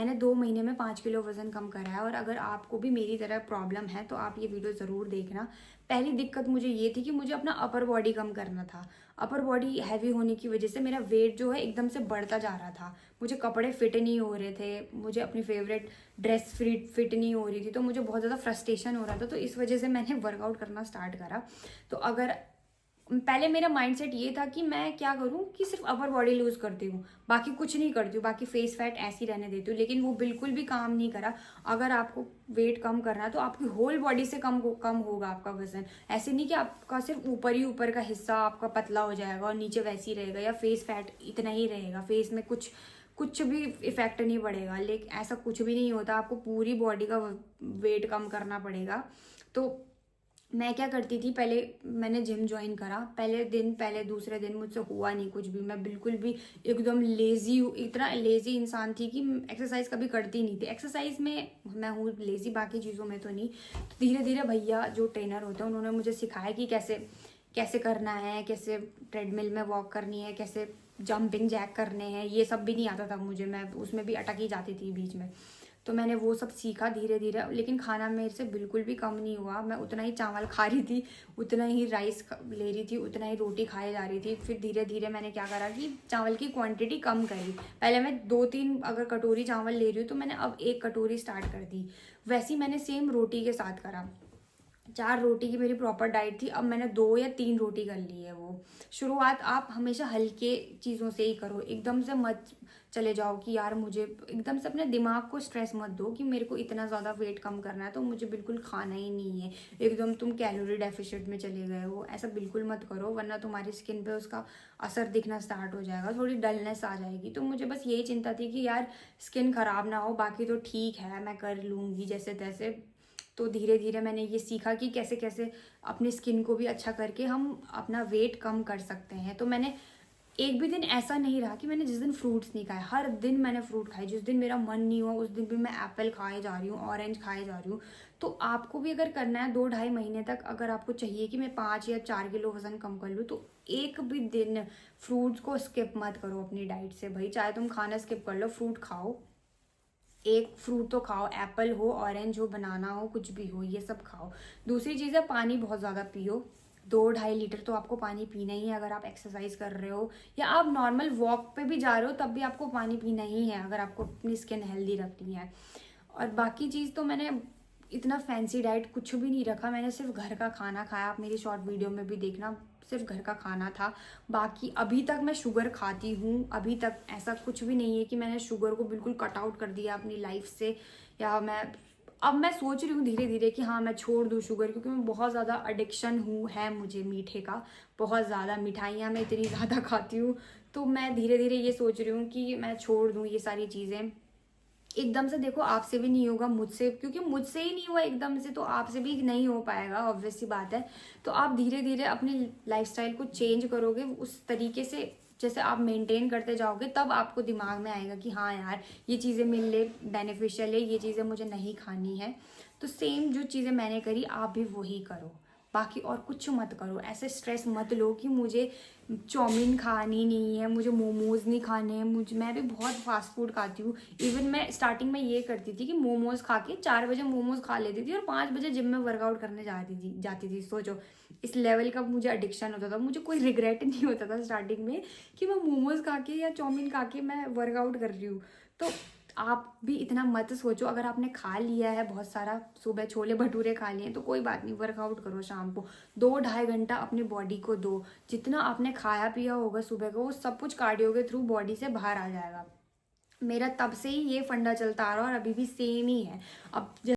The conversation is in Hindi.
मैंने 2 महीने में 5 किलो वज़न कम करा है। और अगर आपको भी मेरी तरह प्रॉब्लम है तो आप ये वीडियो ज़रूर देखना। पहली दिक्कत मुझे ये थी कि मुझे अपना अपर बॉडी कम करना था। अपर बॉडी हैवी होने की वजह से मेरा वेट जो है एकदम से बढ़ता जा रहा था। मुझे कपड़े फिट नहीं हो रहे थे, मुझे अपनी फेवरेट ड्रेस फिट नहीं हो रही थी, तो मुझे बहुत ज़्यादा फ्रस्ट्रेशन हो रहा था। तो इस वजह से मैंने वर्कआउट करना स्टार्ट करा। तो अगर पहले मेरा माइंडसेट ये था कि मैं क्या करूं कि सिर्फ अपर बॉडी लूज करती हूँ, बाकी कुछ नहीं करती हूँ, बाकी फेस फैट ऐसी रहने देती हूँ, लेकिन वो बिल्कुल भी काम नहीं करा। अगर आपको वेट कम करना है तो आपकी होल बॉडी से कम होगा आपका वजन। ऐसे नहीं कि आपका सिर्फ ऊपर ही ऊपर का हिस्सा आपका पतला हो जाएगा और नीचे वैसे ही रहेगा, या फेस फैट इतना ही रहेगा, फेस में कुछ भी इफेक्ट नहीं पड़ेगा। लेकिन ऐसा कुछ भी नहीं होता, आपको पूरी बॉडी का वेट कम करना पड़ेगा। तो मैं क्या करती थी, पहले मैंने जिम ज्वाइन करा। पहले दूसरे दिन मुझसे हुआ नहीं कुछ भी। मैं बिल्कुल भी एकदम लेजी, इतना लेजी इंसान थी कि एक्सरसाइज कभी करती नहीं थी। एक्सरसाइज में मैं हूँ लेजी, बाकी चीज़ों में तो नहीं। तो धीरे धीरे भैया जो ट्रेनर होते हैं उन्होंने मुझे सिखाया कि कैसे करना है, कैसे ट्रेडमिल में वॉक करनी है, कैसे जंपिंग जैक करने हैं। ये सब भी नहीं आता था मुझे, मैं उसमें भी अटक ही जाती थी बीच में। तो मैंने वो सब सीखा धीरे धीरे। लेकिन खाना मेरे से बिल्कुल भी कम नहीं हुआ। मैं उतना ही चावल खा रही थी, उतना ही राइस ले रही थी, उतना ही रोटी खाए जा रही थी। फिर धीरे धीरे मैंने क्या करा कि चावल की क्वांटिटी कम करी। पहले मैं 2-3 अगर कटोरी चावल ले रही हूँ तो मैंने अब 1 कटोरी स्टार्ट कर दी। वैसे ही मैंने सेम रोटी के साथ करा। 4 रोटी की मेरी प्रॉपर डाइट थी, अब मैंने 2 या 3 रोटी कर ली है। वो शुरुआत आप हमेशा हल्के चीज़ों से ही करो, एकदम से मत चले जाओ कि यार मुझे एकदम से अपने दिमाग को स्ट्रेस मत दो कि मेरे को इतना ज़्यादा वेट कम करना है तो मुझे बिल्कुल खाना ही नहीं है, एकदम तुम कैलोरी डेफिसिट में चले गए हो। ऐसा बिल्कुल मत करो, वरना तुम्हारी स्किन पे उसका असर दिखना स्टार्ट हो जाएगा, थोड़ी डलनेस आ जाएगी। तो मुझे बस यही चिंता थी कि यार स्किन ख़राब ना हो, बाकी तो ठीक है, मैं कर लूँगी जैसे तैसे। तो धीरे धीरे मैंने ये सीखा कि कैसे कैसे अपनी स्किन को भी अच्छा करके हम अपना वेट कम कर सकते हैं। तो मैंने एक भी दिन ऐसा नहीं रहा कि मैंने जिस दिन फ्रूट्स नहीं खाए, हर दिन मैंने फ्रूट खाए। जिस दिन मेरा मन नहीं हुआ उस दिन भी मैं एप्पल खाए जा रही हूँ, ऑरेंज खाए जा रही हूँ। तो आपको भी अगर करना है 2-2.5 महीने तक, अगर आपको चाहिए कि मैं 5 या 4 किलो वजन कम कर लूँ, तो एक भी दिन फ्रूट्स को स्किप मत करो अपनी डाइट से। भाई चाहे तुम खाना स्किप कर लो, फ्रूट खाओ, एक फ्रूट तो खाओ, एप्पल हो, ऑरेंज हो, बनाना हो, कुछ भी हो, ये सब खाओ। दूसरी चीज़ है पानी बहुत ज़्यादा पियो। 2-2.5 लीटर तो आपको पानी पीना ही है अगर आप एक्सरसाइज कर रहे हो या आप नॉर्मल वॉक पे भी जा रहे हो, तब भी आपको पानी पीना ही है अगर आपको अपनी स्किन हेल्दी रखनी है। और बाकी चीज़ तो मैंने इतना फैंसी डाइट कुछ भी नहीं रखा, मैंने सिर्फ घर का खाना खाया। आप मेरी शॉर्ट वीडियो में भी देखना, सिर्फ घर का खाना था। बाकी अभी तक मैं शुगर खाती हूँ, अभी तक ऐसा कुछ भी नहीं है कि मैंने शुगर को बिल्कुल कट आउट कर दिया अपनी लाइफ से। या अब मैं सोच रही हूँ धीरे धीरे कि हाँ मैं छोड़ दूँ शुगर, क्योंकि मैं बहुत ज़्यादा एडिक्शन है मुझे मीठे का, बहुत ज़्यादा मिठाइयाँ मैं इतनी ज़्यादा खाती हूँ। तो मैं धीरे धीरे ये सोच रही हूँ कि मैं छोड़ दूँ ये सारी चीज़ें। एकदम से देखो आपसे भी नहीं होगा, मुझसे, क्योंकि मुझसे ही नहीं हुआ एकदम से, तो आपसे भी नहीं हो पाएगा, ऑब्वियस सी बात है। तो आप धीरे धीरे अपनी लाइफस्टाइल को चेंज करोगे उस तरीके से, जैसे आप मेंटेन करते जाओगे, तब आपको दिमाग में आएगा कि हाँ यार ये चीज़ें मेरे लिए बेनिफिशियल है, ये चीज़ें मुझे नहीं खानी है। तो सेम जो चीज़ें मैंने करी आप भी वही करो, बाकी और कुछ मत करो। ऐसे स्ट्रेस मत लो कि मुझे चाउमीन खानी नहीं है, मुझे मोमोज़ नहीं खाने हैं। मैं भी बहुत फास्ट फूड खाती हूँ। इवन मैं स्टार्टिंग में ये करती थी कि मोमोज़ खा के 4 बजे मोमोज़ खा लेती थी और 5 बजे जिम में वर्कआउट करने जाती थी। सोचो इस लेवल का मुझे एडिक्शन होता था। मुझे कोई रिग्रेट नहीं होता था स्टार्टिंग में कि मैं मोमोज़ खा के या चाउमीन खा के मैं वर्कआउट कर रही हूँ। तो आप भी इतना मत सोचो। अगर आपने खा लिया है बहुत सारा, सुबह छोले भटूरे खा लिए तो कोई बात नहीं, वर्कआउट करो शाम को 2-2.5 घंटा अपनी बॉडी को दो। जितना आपने खाया पिया होगा सुबह को वो सब कुछ कार्डियो के थ्रू बॉडी से बाहर आ जाएगा। मेरा तब से ही ये फंडा चलता आ रहा है और अभी भी सेम ही है। अब